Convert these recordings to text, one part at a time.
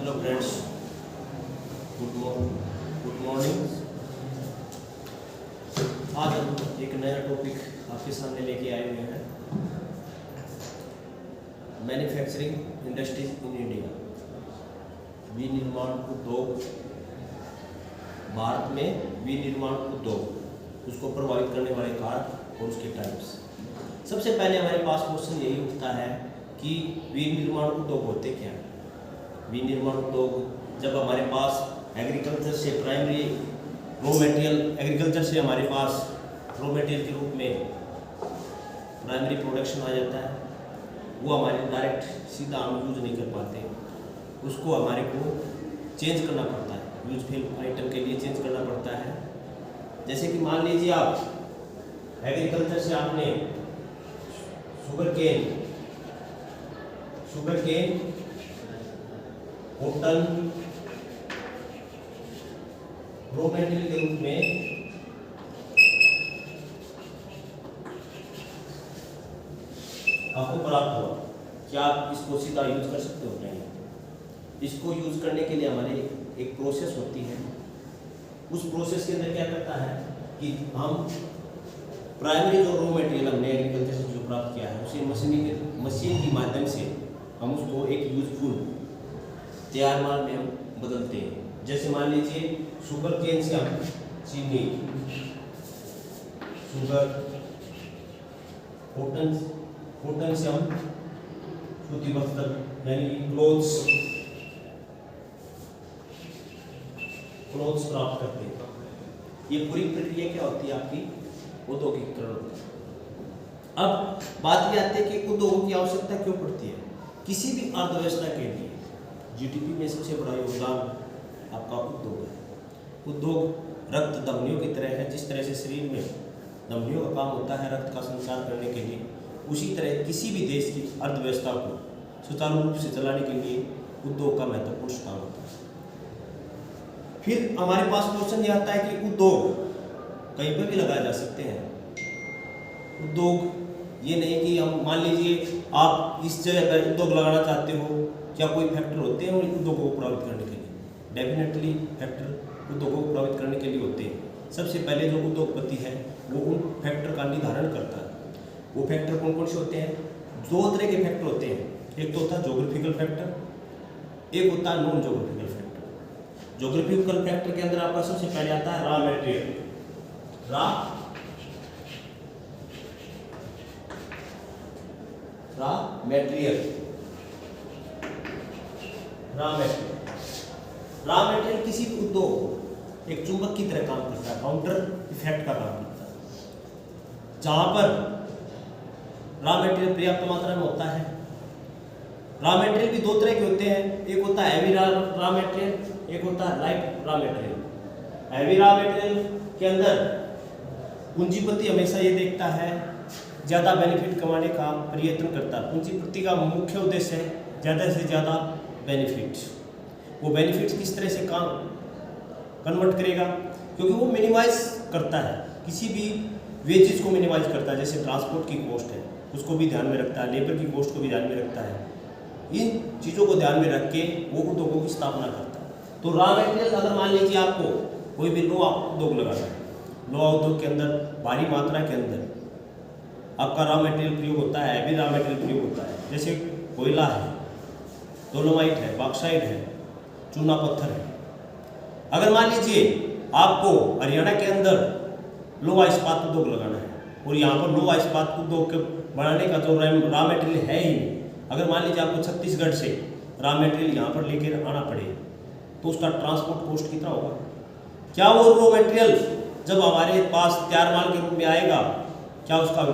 Hello friends, good morning. आज हम एक नया टॉपिक आपके सामने लेके आए हुए हैं, मैन्युफैक्चरिंग इंडस्ट्रीज इन इंडिया। विनिर्माण उद्योग, भारत में विनिर्माण उद्योग, उसको प्रभावित करने वाले कारक और उसके टाइप्स। सबसे पहले हमारे पास क्वेश्चन यही उठता है कि विनिर्माण उद्योग होते क्या हैं। विनिर्माण उद्योग जब हमारे पास एग्रीकल्चर से प्राइमरी रॉ मटेरियल, एग्रीकल्चर से हमारे पास रॉ मटेरियल के रूप में प्राइमरी प्रोडक्शन आ जाता है, वो हमारे डायरेक्ट सीधा हम यूज नहीं कर पाते, उसको हमारे को चेंज करना पड़ता है, यूजफुल आइटम के लिए चेंज करना पड़ता है। जैसे कि मान लीजिए आप एग्रीकल्चर से आपने sugar cane, cotton raw material के रूप में आपको प्राप्त हुआ, क्या आप इसको सीधा यूज कर सकते हो? नहीं। इसको यूज करने के लिए हमारे एक प्रोसेस होती है। उस प्रोसेस के अंदर क्या करता है कि हम प्राइमरी जो रॉ मटेरियल हमने एग्रीकल्चर से जो प्राप्त किया है उसे मशीन के माध्यम से हम उसको एक यूजफुल तैयार माल में हम बदलते हैं। जैसे मान लीजिए शुगर केन से हम चीनी, शुगर, कॉटन से हम सूती वस्त्र यानी क्लोथ्स प्राप्त करते हैं। ये पूरी प्रक्रिया क्या होती है आपकी? औद्योगिकरण। अब बात ये आती है कि उद्योगों की आवश्यकता क्यों पड़ती है। किसी भी अर्थव्यवस्था के लिए जीडीपी में सबसे बड़ा योगदान आपका उद्योग है। उद्योग रक्त धमनियों की तरह है। जिस तरह से शरीर में धमनियों का काम होता है रक्त का संचार करने के लिए, उसी तरह किसी भी देश की अर्थव्यवस्था को सुचारू रूप से चलाने के लिए उद्योग का महत्वपूर्ण स्थान होता है। फिर हमारे पास क्वेश्चन ये आता है कि उद्योग कहीं पर भी लगाए जा सकते हैं। उद्योग ये नहीं कि हम मान लीजिए आप इस जगह पर उद्योग लगाना चाहते हो, क्या कोई फैक्टर होते हैं उद्योगों को प्रभावित करने के लिए? डेफिनेटली फैक्टर उद्योगों को प्रभावित करने के लिए होते हैं। सबसे पहले जो उद्योगपति है वो उन फैक्टर का निर्धारण करता है। वो फैक्टर कौन कौन से होते हैं? दो तरह के फैक्टर होते हैं। एक तो होता है जोग्राफिकल फैक्टर, एक होता है non geographical factor. Geographical factor के अंदर आपका सबसे पहले आता है रॉ मटेरियल। रॉ मटेरियल किसी भी उद्योग एक चुंबक की तरह काम करता है, काउंटर इफेक्ट का काम करता है। जहां पर रॉ मटेरियल पर्याप्त मात्रा में होता है। रॉ मटेरियल भी दो तरह के होते हैं, एक होता है हैवी रॉ मटेरियल, एक होता है light raw material. Heavy raw material के अंदर पूंजीपति हमेशा ये देखता है ज़्यादा बेनिफिट कमाने का प्रयत्न करता है। पूंजीपति का मुख्य उद्देश्य है ज़्यादा से ज़्यादा बेनिफिट। वो बेनिफिट किस तरह से काम कन्वर्ट करेगा? क्योंकि वो मिनिमाइज करता है, किसी भी वेजेस को मिनिमाइज करता है। जैसे ट्रांसपोर्ट की कॉस्ट है उसको भी ध्यान में रखता है, लेबर की कॉस्ट को भी ध्यान में रखता है। इन चीज़ों को ध्यान में रख के वो उद्योगों की स्थापना करता है। तो रॉ मटेरियल अगर मान लीजिए आपको कोई भी लोहा उद्योग लगाना है, लोहा उद्योग के अंदर भारी मात्रा के अंदर आपका रॉ मटेरियल प्रयोग होता है, हैवी रॉ मटेरियल प्रयोग होता है। जैसे कोयला है, डोलोमाइट है, बॉक्साइट है, चूना पत्थर है। अगर मान लीजिए आपको हरियाणा के अंदर लोहा इस्पात उद्योग लगाना है और यहाँ पर लोहा इस्पात उद्योग के बनाने का जो रॉ मटेरियल है ही नहीं, अगर मान लीजिए आपको छत्तीसगढ़ से रॉ मटेरियल यहाँ पर लेकर आना पड़े तो उसका ट्रांसपोर्ट कॉस्ट कितना होगा? क्या वो रॉ मटेरियल जब हमारे पास तैयार माल के रूप में आएगा, क्या उसका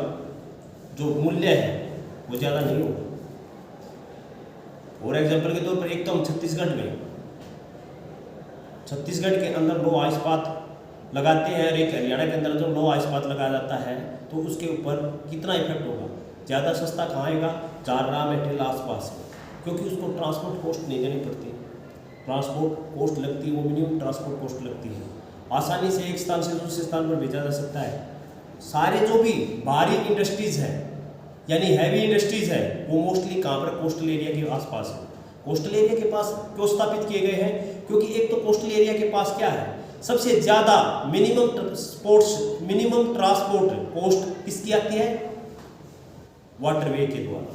जो मूल्य है वो ज़्यादा नहीं होगा? और एग्जाम्पल के तौर पर एक तो हम छत्तीसगढ़ के अंदर लोहा इस्पात लगाते हैं और एक हरियाणा के अंदर जो लोहा इस्पात लगाया जाता है तो उसके ऊपर कितना इफेक्ट होगा? ज़्यादा सस्ता कहाँ आएगा? जहाँ रॉ मटेरियल आसपास है, क्योंकि उसको ट्रांसपोर्ट कॉस्ट नहीं देनी पड़ती। ट्रांसपोर्ट कॉस्ट लगती है, वो मिनिमम ट्रांसपोर्ट कॉस्ट लगती है। आसानी से एक स्थान से दूसरे स्थान पर भेजा जा सकता है। सारे जो भी भारी इंडस्ट्रीज हैं यानी हैवी इंडस्ट्रीज है वो मोस्टली कहाँ पर? कोस्टल एरिया के आसपास है। कोस्टल एरिया के पास क्यों स्थापित किए गए हैं? क्योंकि एक तो कोस्टल एरिया के पास क्या है, सबसे ज्यादा मिनिमम ट्रांसपोर्ट कॉस्ट किसकी आती है? वाटरवे के द्वारा।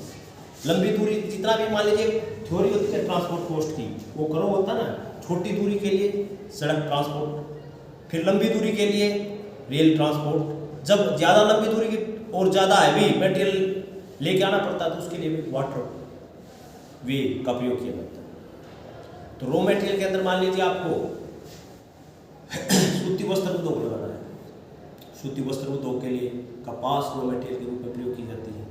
लंबी दूरी जितना भी मान लीजिए थ्योरी होती है ट्रांसपोर्ट कॉस्ट की, वो करो होता ना, छोटी दूरी के लिए सड़क ट्रांसपोर्ट, फिर लंबी दूरी के लिए रेल ट्रांसपोर्ट, जब ज़्यादा लंबी दूरी की और ज़्यादा हैवी मटेरियल लेके आना पड़ता है तो उसके लिए भी वाटर वे का प्रयोग किया जाता है। तो रॉ मटेरियल के अंदर मान लीजिए आपको सूती वस्त्र उद्योग लगाना है, सूती वस्त्र उद्योग के लिए कपास रॉ मटेरियल के रूप में प्रयोग की जाती है।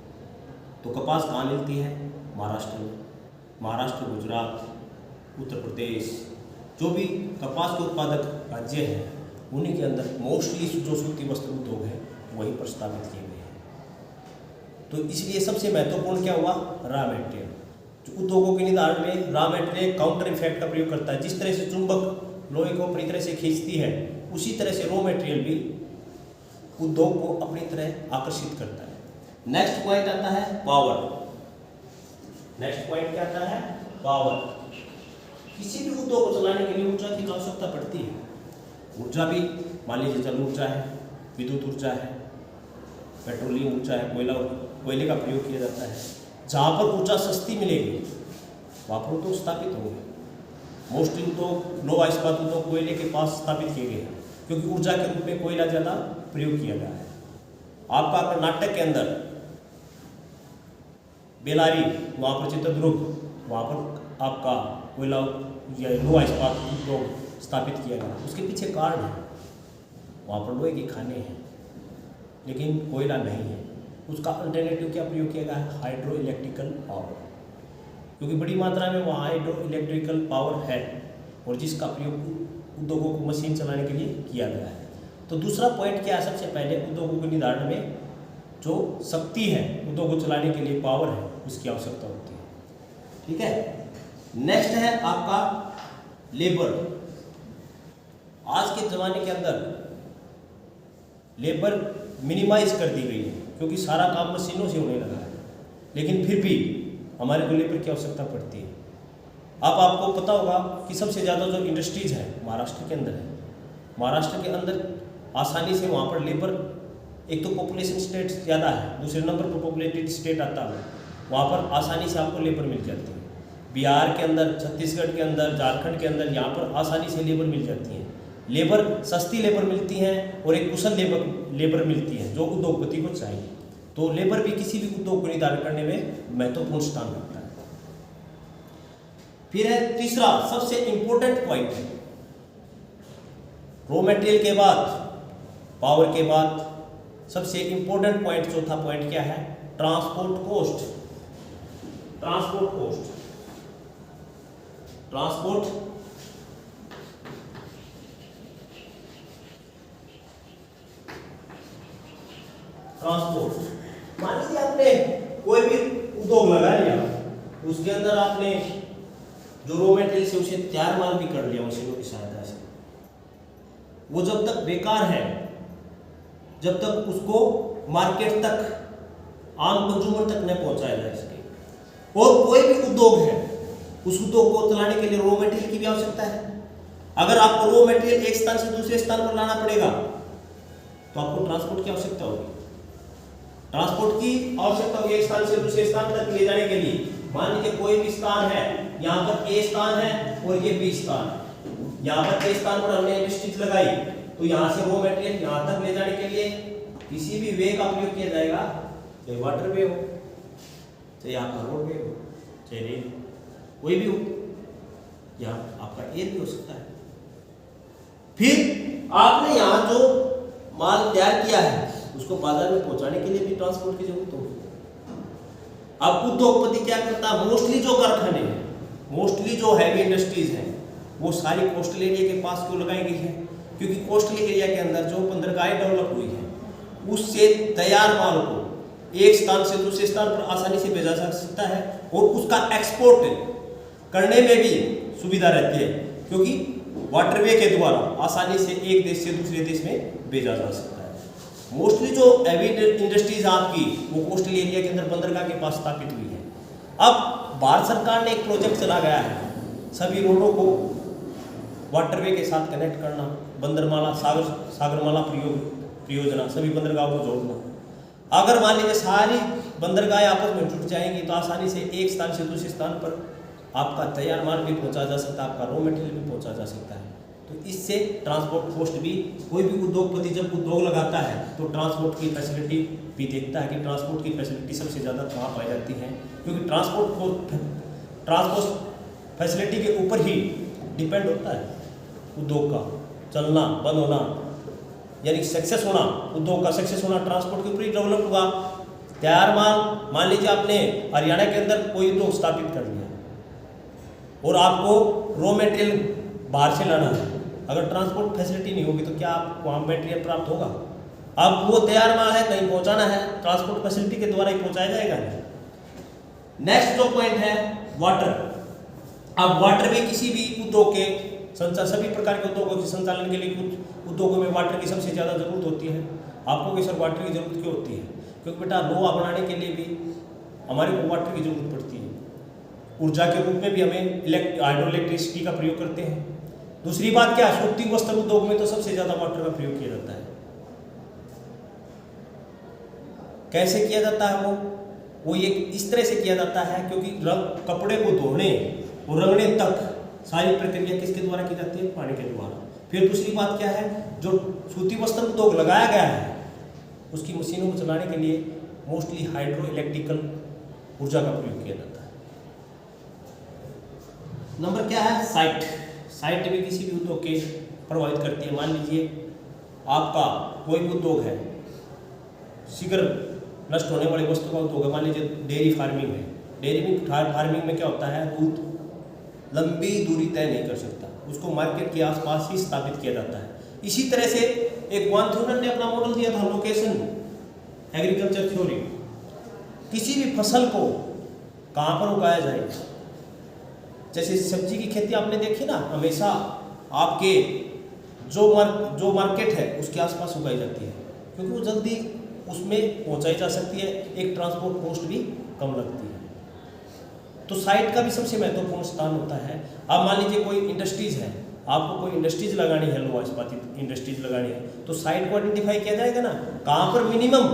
तो कपास कहाँ मिलती है? महाराष्ट्र में। महाराष्ट्र, गुजरात, उत्तर प्रदेश, जो भी कपास के उत्पादक राज्य हैं उन्हीं के अंदर मोस्टली जो सूती वस्त्र उद्योग है वही प्रस्तावित किए गए हैं। तो इसलिए सबसे महत्वपूर्ण क्या हुआ? Raw material. जो उद्योगों के निर्धारण में रॉ मटेरियल काउंटर इफेक्ट का प्रयोग करता है। जिस तरह से चुंबक लोहे को अपनी तरह से खींचती है, उसी तरह से रॉ मटेरियल भी उद्योग को अपनी तरह आकर्षित करता है। नेक्स्ट पॉइंट आता है पावर। नेक्स्ट पॉइंट क्या आता है? पावर। किसी भी उद्योग को चलाने के लिए ऊर्जा की आवश्यकता पड़ती है। ऊर्जा भी मान लीजिए जल ऊर्जा है, विद्युत ऊर्जा है, पेट्रोलियम ऊर्जा है, कोयले का प्रयोग किया जाता है। जहाँ पर ऊर्जा सस्ती मिलेगी वहाँ पर उद्योग स्थापित होंगे। मोस्टली उद्योग लोहा इस्पात उद्योग कोयले के पास स्थापित किए गए हैं क्योंकि ऊर्जा के रूप में कोयला ज़्यादा प्रयोग किया गया है। आपका कर्नाटक के अंदर बेलारी, वहाँ पर चित्रदुर्ग, वहाँ पर आपका कोयला या लोहा इस्पात उद्योग स्थापित किया गया। उसके पीछे कारण है, वहाँ पर लोहे के खाने हैं लेकिन कोयला नहीं है। उसका अल्टरनेटिव क्या प्रयोग किया गया है? हाइड्रो इलेक्ट्रिकल पावर, क्योंकि बड़ी मात्रा में वहाँ हाइड्रो इलेक्ट्रिकल पावर है और जिसका प्रयोग उद्योगों को मशीन चलाने के लिए किया गया है। तो दूसरा पॉइंट क्या है? सबसे पहले उद्योगों के निर्धारण में जो शक्ति है, उद्योग को चलाने के लिए पावर है, उसकी आवश्यकता होती है। ठीक है। नेक्स्ट है आपका लेबर। आज के ज़माने के अंदर लेबर मिनिमाइज कर दी गई है क्योंकि सारा काम मशीनों से होने लगा है, लेकिन फिर भी हमारे को लेबर की आवश्यकता पड़ती है। अब आपको पता होगा कि सबसे ज़्यादा जो इंडस्ट्रीज है महाराष्ट्र के अंदर है। महाराष्ट्र के अंदर आसानी से वहाँ पर लेबर, एक तो पॉपुलेशन स्टेट ज़्यादा है, दूसरे नंबर पर पॉपुलेटेड स्टेट आता है, वहाँ पर आसानी से आपको लेबर मिल जाती है। बिहार के अंदर, छत्तीसगढ़ के अंदर, झारखंड के अंदर यहाँ पर आसानी से लेबर मिल जाती है। लेबर, सस्ती लेबर मिलती है और एक कुशल लेबर मिलती है जो उद्योगपति को चाहिए। तो लेबर भी किसी भी उद्योग को निर्धारण करने में महत्वपूर्ण स्थान रखता है। फिर है तीसरा सबसे इंपॉर्टेंट पॉइंट है, रॉ मटेरियल के बाद, पावर के बाद सबसे इंपॉर्टेंट पॉइंट, चौथा पॉइंट क्या है? Transport cost. Transport cost, transport transport. मान लीजिए आपने कोई भी उद्योग लगा लिया, उसके अंदर आपने जो रॉ मटेरियल से उसे तैयार माल भी कर लिया मशीनों की सहायता से, वो जब तक बेकार है, जब तक उसको मार्केट तक, आम कंज्यूमर तक नहीं पहुंचाया जा सके। और कोई भी उद्योग है, उस उद्योग को चलाने के लिए रॉ मटेरियल की भी आवश्यकता है। अगर आपको रॉ मटेरियल एक स्थान से दूसरे स्थान पर लाना पड़ेगा तो आपको ट्रांसपोर्ट की आवश्यकता होगी। ट्रांसपोर्ट की आवश्यकता होगी एक स्थान से दूसरे स्थान तक ले जाने के लिए। मान लीजिए कोई भी स्थान है, यहाँ पर ए स्थान है और ये बी स्थान है। यहाँ पर ए स्थान पर हमने इंडस्ट्रीज लगाई, तो यहाँ से रॉ मटेरियल यहाँ तक ले जाने के लिए किसी भी वे का प्रयोग किया जाएगा, चाहे वाटर वे हो, चाहे आपका रोड वे हो, चाहे रेल, कोई भी हो, या आपका एयर भी हो सकता है। फिर आपने यहाँ जो माल तैयार किया है उसको बाजार में पहुंचाने के लिए भी ट्रांसपोर्ट की जरूरत होगी। अब उद्योगपति क्या करता है? मोस्टली जो कारखाने हैं, मोस्टली जो हैवी इंडस्ट्रीज हैं, वो सारी कोस्टल एरिया के पास क्यों लगाई गई है? क्योंकि कोस्टल एरिया के अंदर जो बंदरगाहें डेवलप हुई है, उससे तैयार माल को एक स्थान से दूसरे स्थान पर आसानी से भेजा जा सकता है और उसका एक्सपोर्ट करने में भी सुविधा रहती है, क्योंकि वाटरवे के द्वारा आसानी से एक देश से दूसरे देश में भेजा जा सकता है। मोस्टली जो हैवी इंडस्ट्रीज आपकी वो कोस्टल एरिया के अंदर बंदरगाह के पास स्थापित हुई है। अब भारत सरकार ने एक प्रोजेक्ट चला गया है, सभी रोडों को वाटरवे के साथ कनेक्ट करना, बंदरमाला सागरमाला परियोजना, सभी बंदरगाहों को जोड़ना। अगर मान लीजिए सारी बंदरगाहें आपस में जुट जाएंगी तो आसानी से एक स्थान से दूसरे स्थान पर आपका तैयार माल भी पहुंचा जा सकता है, आपका रॉ मटेरियल भी पहुंचा जा सकता है। तो इससे ट्रांसपोर्ट कॉस्ट भी, कोई भी उद्योगपति जब उद्योग लगाता है तो ट्रांसपोर्ट की फैसिलिटी भी देखता है कि ट्रांसपोर्ट की फैसिलिटी सबसे ज़्यादा कहाँ पाई जाती है, क्योंकि ट्रांसपोर्ट फैसिलिटी के ऊपर ही डिपेंड होता है उद्योग का चलना बंद होना, यानी सक्सेस होना, उद्योग का सक्सेस होना ट्रांसपोर्ट के ऊपर ही डेवलप हुआ। तैयार माल, मान लीजिए आपने हरियाणा के अंदर कोई उद्योग स्थापित कर लिया और आपको रॉ मटेरियल बाहर से लाना है, अगर ट्रांसपोर्ट फैसिलिटी नहीं होगी तो क्या आपको वहाँ मटेरियल प्राप्त होगा? अब वो तैयार माल है, कहीं पहुँचाना है, ट्रांसपोर्ट फैसिलिटी के द्वारा ही पहुँचाया जाएगा। नेक्स्ट जो पॉइंट है वाटर। अब वाटर भी किसी भी उद्योग के संचालन, सभी प्रकार के उद्योगों के संचालन के लिए कुछ उद्योगों में वाटर की सबसे ज़्यादा जरूरत होती है। आपको कि सर वाटर की जरूरत क्यों होती है? क्योंकि बेटा लोहा बनाने के लिए भी हमारे को वाटर की जरूरत पड़ती है। ऊर्जा के रूप में भी हमें हाइड्रो इलेक्ट्रिसिटी का प्रयोग करते हैं। दूसरी बात क्या है, सूती वस्त्र उद्योग में तो सबसे ज़्यादा वाटर का प्रयोग किया जाता है। कैसे किया जाता है वो ये इस तरह से किया जाता है क्योंकि कपड़े को धोने और रंगने तक सारी प्रक्रिया किसके द्वारा की जाती है? पानी के द्वारा। फिर दूसरी बात क्या है, जो सूती वस्त्र उद्योग लगाया गया है उसकी मशीनों को चलाने के लिए मोस्टली हाइड्रो इलेक्ट्रिकल ऊर्जा का प्रयोग किया जाता है। नंबर क्या है? साइट। साइट भी किसी भी उद्योग के प्रभावित करती है। मान लीजिए आपका कोई भी उद्योग है, शीघ्र नष्ट होने वाली वस्तु का उद्योग है, मान लीजिए डेयरी फार्मिंग है। डेयरी फार्मिंग में क्या होता है, दूध लंबी दूरी तय नहीं कर सकता, उसको मार्केट के आसपास ही स्थापित किया जाता है। इसी तरह से एक वान थ्यूरन ने अपना मॉडल दिया था, लोकेशन एग्रीकल्चर थ्योरी। किसी भी फसल को कहाँ पर उगाया जाए, जैसे सब्जी की खेती आपने देखी ना, हमेशा आपके जो मार्केट है उसके आसपास उगाई जाती है क्योंकि वो जल्दी उसमें पहुंचाई जा सकती है, एक ट्रांसपोर्ट कॉस्ट भी कम लगती है। तो साइट का भी सबसे महत्वपूर्ण स्थान होता है। अब मान लीजिए कोई इंडस्ट्रीज है, आपको कोई इंडस्ट्रीज लगानी है, लोहा इस्पात इंडस्ट्रीज लगानी है, तो साइट को आइडेंटिफाई किया जाएगा ना, कहाँ पर मिनिमम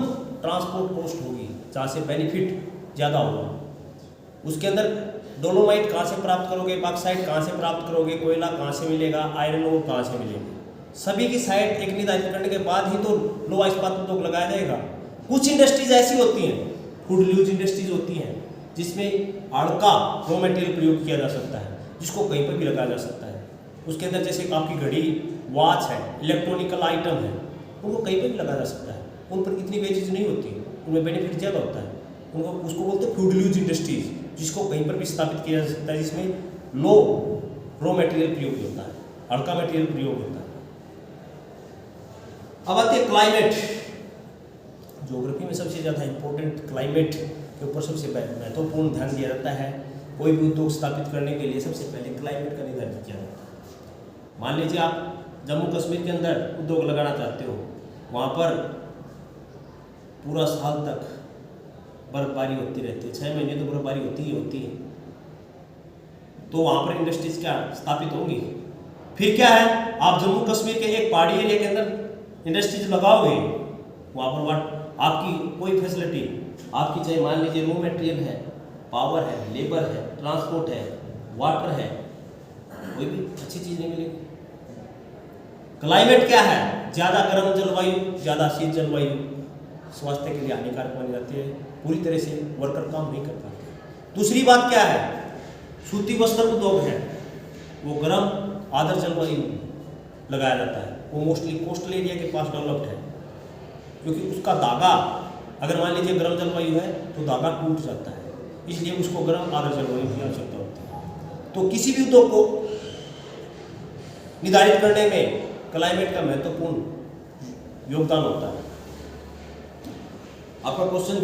ट्रांसपोर्ट कॉस्ट होगी, जहाँ से बेनिफिट ज़्यादा होगा। उसके अंदर डोलोमाइट कहाँ से प्राप्त करोगे, बॉक्साइट कहाँ से प्राप्त करोगे, कोयला कहाँ से मिलेगा, आयरन ओर कहाँ से मिलेगी, सभी की साइट एक निर्धारित करने के बाद ही तो लोहा इस्पात उद्योग लगाया जाएगा। कुछ इंडस्ट्रीज ऐसी होती हैं, फूड यूज इंडस्ट्रीज होती हैं, जिसमें हल्का रॉ मटेरियल प्रयोग किया जा सकता है, जिसको कहीं पर भी लगाया जा सकता है। उसके अंदर जैसे आपकी घड़ी, वॉच है, इलेक्ट्रॉनिकल आइटम है, उनको कहीं पर भी लगाया जा सकता है। उन पर इतनी वेजेज नहीं होती, उनमें बेनिफिट ज़्यादा होता है। उनको उसको बोलते हैं फूड यूज इंडस्ट्रीज, जिसको कहीं पर भी स्थापित किया जा सकता है, जिसमें लो रॉ मटेरियल प्रयोग होता है, हल्का मटेरियल प्रयोग होता है। अब आते हैं क्लाइमेट। ज्योग्राफी में सबसे ज़्यादा इंपॉर्टेंट क्लाइमेट के ऊपर सबसे महत्वपूर्ण ध्यान दिया जाता है। कोई भी उद्योग स्थापित करने के लिए सबसे पहले क्लाइमेट का निर्धारण किया जाता है। मान लीजिए आप जम्मू कश्मीर के अंदर उद्योग लगाना चाहते हो, वहाँ पर पूरा साल तक बर्फबारी होती रहती है, 6 महीने तो बर्फबारी होती ही होती है, तो वहाँ पर इंडस्ट्रीज क्या स्थापित होंगी? फिर क्या है, आप जम्मू कश्मीर के एक पहाड़ी एरिया के अंदर इंडस्ट्रीज लगाओगे, वहाँ पर आपकी कोई फैसिलिटी, आपकी चाहे मान लीजिए रॉ मटेरियल है, पावर है, लेबर है, ट्रांसपोर्ट है, वाटर है, कोई भी अच्छी चीज़ नहीं मिलेगी। क्लाइमेट क्या है, ज़्यादा गर्म जलवायु, ज़्यादा शीत जलवायु स्वास्थ्य के लिए हानिकारक मानी जाती है, पूरी तरह से वर्कर काम नहीं कर पाते। दूसरी बात क्या है, सूती वस्त्र उद्योग है, वो गर्म आर्द्र जलवायु लगाया जाता है, वो मोस्टली कोस्टल एरिया के पास डेवलप्ड है, क्योंकि उसका धागा अगर मान लीजिए गर्म जलवायु है तो धागा टूट जाता है, इसलिए उसको गर्म आर्द्र जलवायु की आवश्यकता होती है। तो किसी भी उद्योग को निर्धारित करने में क्लाइमेट का महत्वपूर्ण योगदान होता है। आपका क्वेश्चन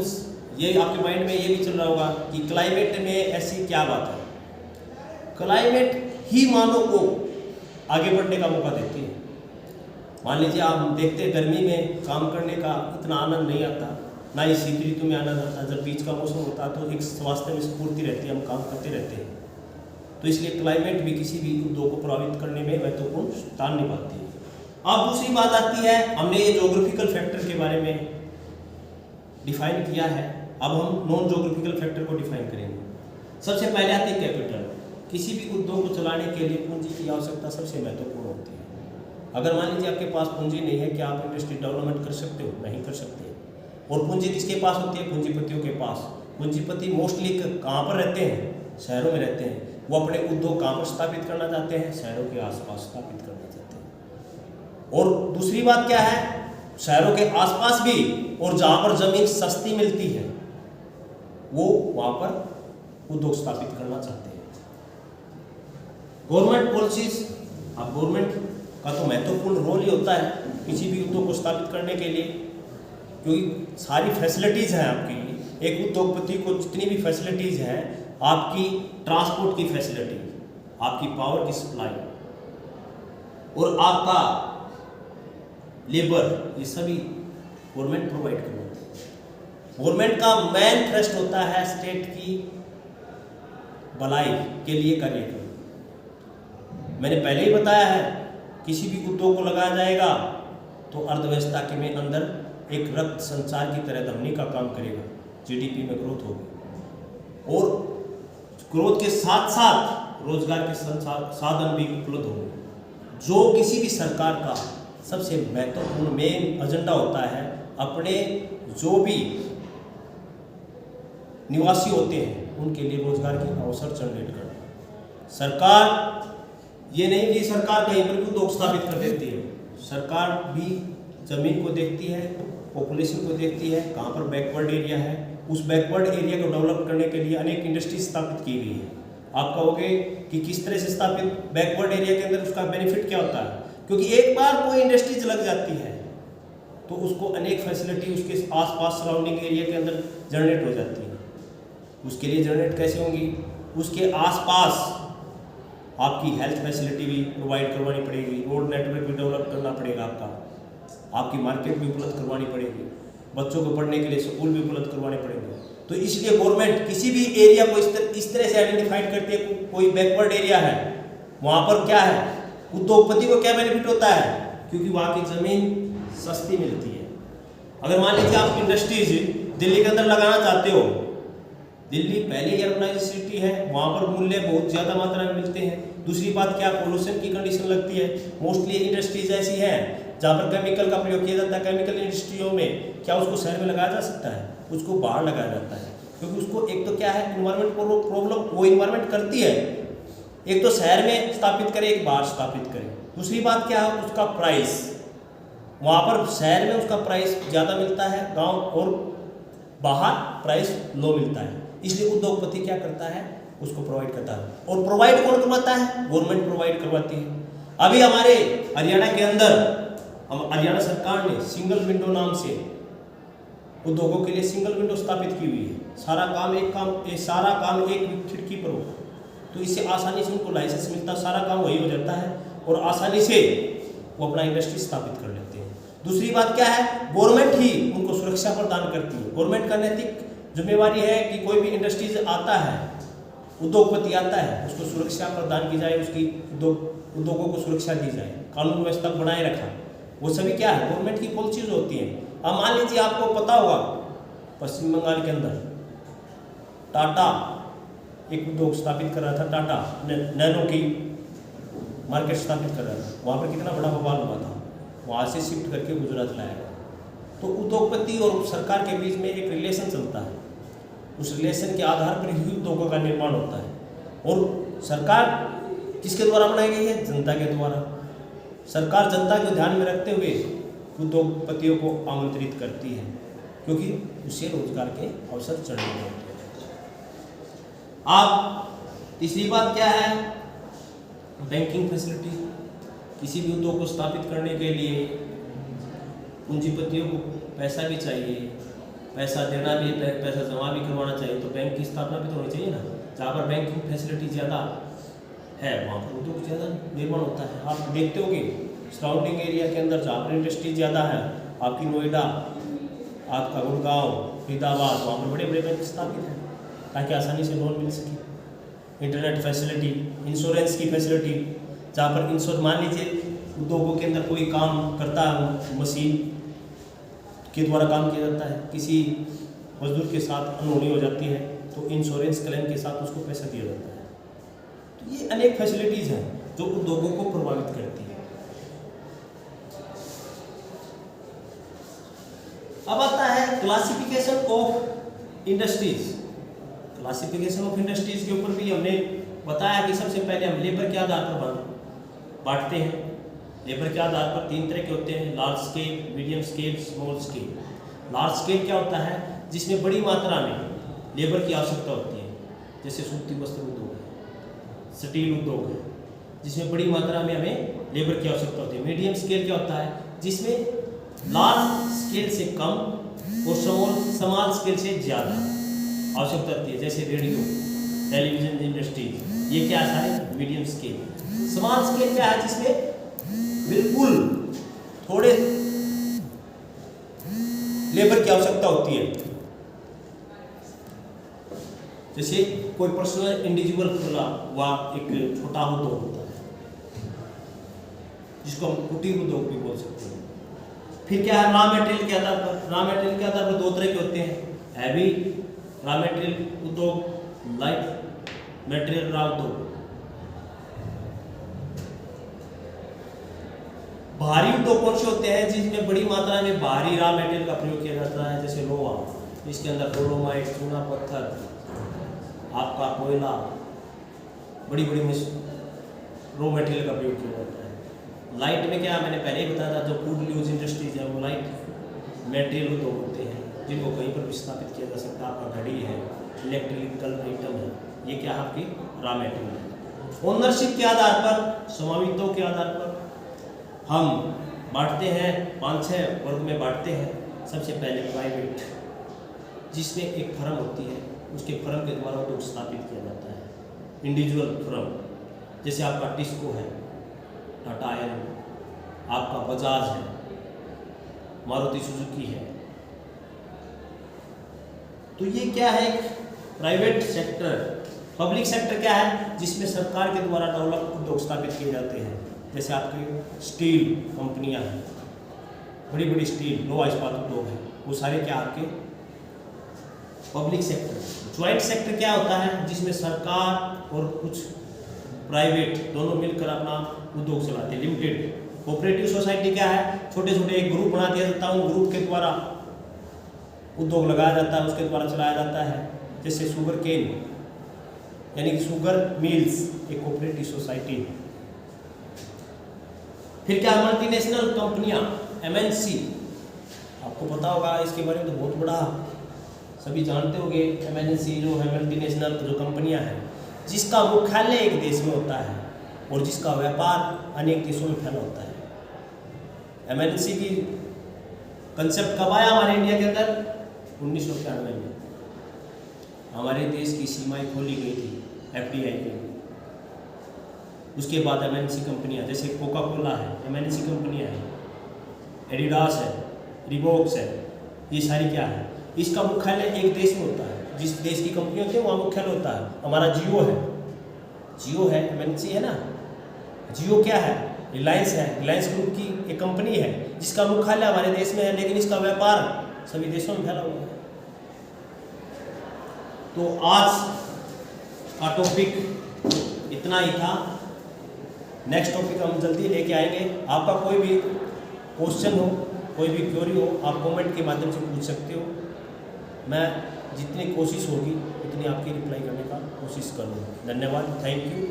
ये आपके माइंड में ये भी चल रहा होगा कि क्लाइमेट में ऐसी क्या बात है। क्लाइमेट ही मानव को आगे बढ़ने का मौका देती है। मान लीजिए आप देखते हैं गर्मी में काम करने का इतना आनंद नहीं आता, ना ही शीत ऋतु में आना जाता। जब बीच का मौसम होता है तो एक स्वास्थ्य में स्फूर्ति रहती है, हम काम करते रहते हैं। तो इसलिए क्लाइमेट भी किसी भी उद्योग को प्रभावित करने में महत्वपूर्ण स्थान निभाती है। अब दूसरी बात आती है, हमने ये ज्योग्राफिकल फैक्टर के बारे में डिफाइन किया है, अब हम नॉन ज्योग्राफिकल फैक्टर को डिफाइन करेंगे। सबसे पहले आती है कैपिटल। किसी भी उद्योग को चलाने के लिए पूंजी की आवश्यकता सबसे महत्वपूर्ण होती है। अगर मान लीजिए आपके पास पूंजी नहीं है, क्या आप इंडस्ट्री डेवलपमेंट कर सकते हो? नहीं कर सकते। और पूंजी किसके पास होती है? पूंजीपतियों के पास। पूंजीपति मोस्टली कहाँ पर रहते हैं? शहरों में रहते हैं। वो अपने उद्योग कहाँ पर स्थापित करना चाहते हैं? शहरों के आसपास स्थापित करना चाहते हैं। और दूसरी बात क्या है, शहरों के आसपास भी, और जहाँ पर जमीन सस्ती मिलती है वो वहाँ पर उद्योग स्थापित करना चाहते हैं। गवर्नमेंट पॉलिसीज, अब गवर्नमेंट का तो महत्वपूर्ण रोल ही होता है किसी भी उद्योग को स्थापित करने के लिए, क्योंकि सारी फैसिलिटीज़ हैं आपकी। एक उद्योगपति को जितनी भी फैसिलिटीज़ हैं, आपकी ट्रांसपोर्ट की फैसिलिटी, आपकी पावर की सप्लाई और आपका लेबर, ये सभी गवर्नमेंट प्रोवाइड करती है। गवर्नमेंट का मेन थ्रस्ट होता है स्टेट की भलाई के लिए कार्य करना। मैंने पहले ही बताया है, किसी भी उद्योग को लगाया जाएगा तो अर्थव्यवस्था के में अंदर एक रक्त संचार की तरह धमनी का काम करेगा, जीडीपी में ग्रोथ होगी और ग्रोथ के साथ साथ रोजगार के साधन भी उपलब्ध होंगे। जो किसी भी सरकार का सबसे महत्वपूर्ण मेन एजेंडा होता है, अपने जो भी निवासी होते हैं उनके लिए रोजगार के अवसर जनरेट करना। सरकार ये नहीं कि सरकार कहीं पर भी उद्योग स्थापित कर देती है। सरकार भी जमीन को देखती है, पॉपुलेशन को देखती है, कहाँ पर बैकवर्ड एरिया है, उस बैकवर्ड एरिया को डेवलप करने के लिए अनेक इंडस्ट्री स्थापित की गई है। आप कहोगे कि किस तरह से स्थापित, बैकवर्ड एरिया के अंदर उसका बेनिफिट क्या होता है? क्योंकि एक बार कोई इंडस्ट्रीज लग जाती है तो उसको अनेक फैसिलिटी उसके आसपास सराउंडिंग एरिया के अंदर जनरेट हो जाती है। उसके लिए जनरेट कैसे होंगी? उसके आसपास आपकी हेल्थ फैसिलिटी भी प्रोवाइड करवानी पड़ेगी, रोड नेटवर्क भी डेवलप करना पड़ेगा आपकी मार्केट भी उपलब्ध करवानी पड़ेगी, बच्चों को पढ़ने के लिए स्कूल भी उपलब्ध करवाने पड़ेंगे। तो इसलिए गवर्नमेंट किसी भी एरिया को इस तरह से आइडेंटिफाइड करती है, कोई बैकवर्ड एरिया है, वहाँ पर क्या है, उद्योगपति को क्या बेनिफिट होता है? क्योंकि वहाँ की ज़मीन सस्ती मिलती है। अगर मान लीजिए आप इंडस्ट्रीज दिल्ली के अंदर लगाना चाहते हो, दिल्ली पहले अर्बनाइज्ड सिटी है, वहाँ पर मूल्य बहुत ज़्यादा मात्रा में मिलते हैं। दूसरी बात क्या, पोल्यूशन की कंडीशन लगती है। मोस्टली इंडस्ट्रीज ऐसी हैं जहाँ पर केमिकल का प्रयोग किया जाता है। केमिकल इंडस्ट्रियों में क्या उसको शहर में लगाया जा सकता है? उसको बाहर लगाया जाता है, क्योंकि उसको एक तो क्या है, इन्वायरमेंट प्रॉब्लम वो इन्वायरमेंट करती है। एक तो शहर में स्थापित करे, एक बाहर स्थापित करे। दूसरी बात क्या है, उसका प्राइस, वहाँ पर शहर में उसका प्राइस ज़्यादा मिलता है, गाँव और बाहर प्राइस लो मिलता है। इसलिए उद्योगपति क्या करता है, उसको प्रोवाइड करता है। और प्रोवाइड कौन करवाता है? गवर्नमेंट प्रोवाइड करवाती है। अभी हमारे हरियाणा के अंदर हरियाणा सरकार ने सिंगल विंडो नाम से उद्योगों के लिए सिंगल विंडो स्थापित की हुई है। सारा काम एक खिड़की पर होगा, तो इससे आसानी से उनको लाइसेंस मिलता है, सारा काम वही हो जाता है और आसानी से वो अपना इंडस्ट्री स्थापित कर लेते हैं। दूसरी बात क्या है, गवर्नमेंट ही उनको सुरक्षा प्रदान करती है। गवर्नमेंट का नैतिक जिम्मेवारी है कि कोई भी इंडस्ट्रीज आता है, उद्योगपति आता है, उसको सुरक्षा प्रदान की जाए, उसकी उद्योगों को सुरक्षा दी जाए, कानून व्यवस्था बनाए रखा। वो सभी क्या है, गवर्नमेंट की पॉलिसीज होती हैं। अब मान लीजिए आपको पता होगा पश्चिम बंगाल के अंदर टाटा एक उद्योग स्थापित कर रहा था, टाटा नैनो की मार्केट स्थापित कर रहा था। वहाँ पर कितना बड़ा बवाल हुआ था, वहाँ से शिफ्ट करके गुजरात लाया। तो उद्योगपति और सरकार के बीच में एक रिलेशन चलता है, उस रिलेशन के आधार पर ही उद्योगों का निर्माण होता है। और सरकार किसके द्वारा बनाई गई है? जनता के द्वारा। सरकार जनता को ध्यान में रखते हुए उद्योगपतियों को आमंत्रित करती है, क्योंकि उससे रोजगार के अवसर चढ़ने होते हैं। अब तीसरी बात क्या है, बैंकिंग फैसिलिटी। किसी भी उद्योग को स्थापित करने के लिए पूंजीपतियों को पैसा भी चाहिए, पैसा देना भी, पैसा जमा भी करवाना चाहिए, तो बैंक की स्थापना भी तो होनी चाहिए ना। जहाँ पर बैंकिंग फैसिलिटी ज़्यादा है वहाँ पर उद्योग ज़्यादा निर्माण होता है। आप देखते होंगे सराउंडिंग एरिया के अंदर जहाँ पर इंडस्ट्री ज़्यादा है, आपकी नोएडा आपका गुड़गांव, फरीदाबाद, वहाँ पर बड़े बड़े बैंक स्थापित हैं ताकि आसानी से लोन मिल सके। इंटरनेट फैसिलिटी, इंश्योरेंस की फैसिलिटी, जहाँ पर मान लीजिए उद्योगों के अंदर कोई काम करता है, मशीन के द्वारा काम किया जाता है, किसी मजदूर के साथ अनहोनी हो जाती है तो इंश्योरेंस क्लेम के साथ उसको पैसा दिया जाता है। तो ये अनेक फैसिलिटीज़ हैं जो उद्योगों को प्रभावित करती है। अब आता है classification of industries. Classification of industries के ऊपर भी हमने बताया कि सबसे पहले हम लेबर के आधार पर बांटते हैं। लेबर के आधार पर 3 तरह के होते हैं, large scale, medium scale, small scale. Large scale क्या होता है? जिसमें बड़ी मात्रा में लेबर की आवश्यकता होती है, जैसे सूती वस्त्र उद्योग है, स्टील उद्योग है, जिसमें बड़ी मात्रा में हमें लेबर की आवश्यकता होती है। मीडियम स्केल क्या होता है? जिसमें लार्ज स्केल से कम और स्मॉल स्केल से ज़्यादा आवश्यकता होती है, जैसे रेडियो, टेलीविजन इंडस्ट्रीज, ये क्या है? Medium scale. स्मॉल स्केल क्या है? जिसमें बिल्कुल थोड़े लेबर की आवश्यकता होती है, जैसे कोई पर्सनल इंडिविजुअल खुला हुआ एक छोटा उद्योग होता है, जिसको हम कुटीर उद्योग भी बोल सकते हैं। फिर क्या है? रॉ मटेरियल के आधार पर। रॉ मटेरियल के आधार पर 2 तरह के होते हैं, हैवी रॉ मटेरियल उद्योग, लाइट मटेरियल रॉ उद्योग। भारी उद्योग कौन से होते हैं? जिसमें बड़ी मात्रा में भारी रॉ मटेरियल का प्रयोग किया जाता है, जैसे लोहा, इसके अंदर डोलोमाइट, चूना पत्थर, आपका कोयला, बड़ी बड़ी रॉ मटेरियल का प्रयोग किया जाता है। लाइट में क्या, मैंने पहले ही बताया था, जो फूड यूज इंडस्ट्रीज है वो लाइट मटेरियल उद्योग होते हैं, जिनको कहीं पर भी स्थापित किया जा सकता है। आपका घड़ी है, इलेक्ट्रिकल आइटम है, ये क्या आपकी रॉ मटेरियल है। ओनरशिप के आधार पर, स्वामित्व के आधार पर हम बांटते हैं, 5-6 वर्ग में बांटते हैं। सबसे पहले प्राइवेट, जिसमें एक फर्म होती है, उसके फर्म के द्वारा उद्योग स्थापित किया जाता है। इंडिविजुअल फर्म, जैसे आपका टिस्को है, टाटा आयरन, आपका बजाज है, मारुति सुजुकी है। तो ये क्या है? Private sector. पब्लिक सेक्टर क्या है? जिसमें सरकार के द्वारा डेवलप उद्योग स्थापित किए जाते हैं, जैसे आपकी स्टील कंपनियां हैं, बड़ी बड़ी स्टील, लोहा इस्पात उद्योग है, वो सारे क्या आपके पब्लिक सेक्टर। ज्वाइंट सेक्टर क्या होता है? जिसमें सरकार और कुछ प्राइवेट दोनों मिलकर अपना उद्योग चलाते हैं। लिमिटेड। कोऑपरेटिव सोसाइटी क्या है? छोटे छोटे एक ग्रुप बना दिया जाता है, उन ग्रुप के द्वारा उद्योग लगाया जाता है, उसके द्वारा चलाया जाता है। जैसे शुगर केन यानी कि शुगर मिल्स, एक कोऑपरेटिव सोसाइटी है। फिर क्या? मल्टीनेशनल कंपनियां, MNC, आपको पता होगा इसके बारे में, तो बहुत बड़ा सभी जानते होंगे। MNC जो है, मल्टीनेशनल जो कंपनियां हैं, जिसका मुख्यालय एक देश में होता है और जिसका व्यापार अनेक देशों में फैला होता है। MNC की कंसेप्ट कब आया हमारे इंडिया के अंदर? 1991 में हमारे देश की सीमाएं खोली गई थी FDI के लिए। उसके बाद MNC कंपनियां, जैसे कोका कोला है, MNC कंपनियां हैं, एडिडास है, रिबॉक्स है, ये सारी क्या है? इसका मुख्यालय एक देश में होता है। जिस देश की कंपनी होती है वहाँ मुख्यालय होता है। हमारा जियो है, जियो है, MNC है ना। जियो क्या है? रिलायंस है, रिलायंस ग्रुप की एक कंपनी है, जिसका मुख्यालय हमारे देश में है, लेकिन इसका व्यापार सभी देशों में फैला हुआ है। तो आज का टॉपिक इतना ही था। नेक्स्ट टॉपिक हम जल्दी लेके आएंगे। आपका कोई भी क्वेश्चन हो, कोई भी क्वेरी हो, आप कमेंट के माध्यम से पूछ सकते हो। मैं जितनी कोशिश होगी उतनी आपकी रिप्लाई करने का कोशिश करूँगा। धन्यवाद, थैंक यू।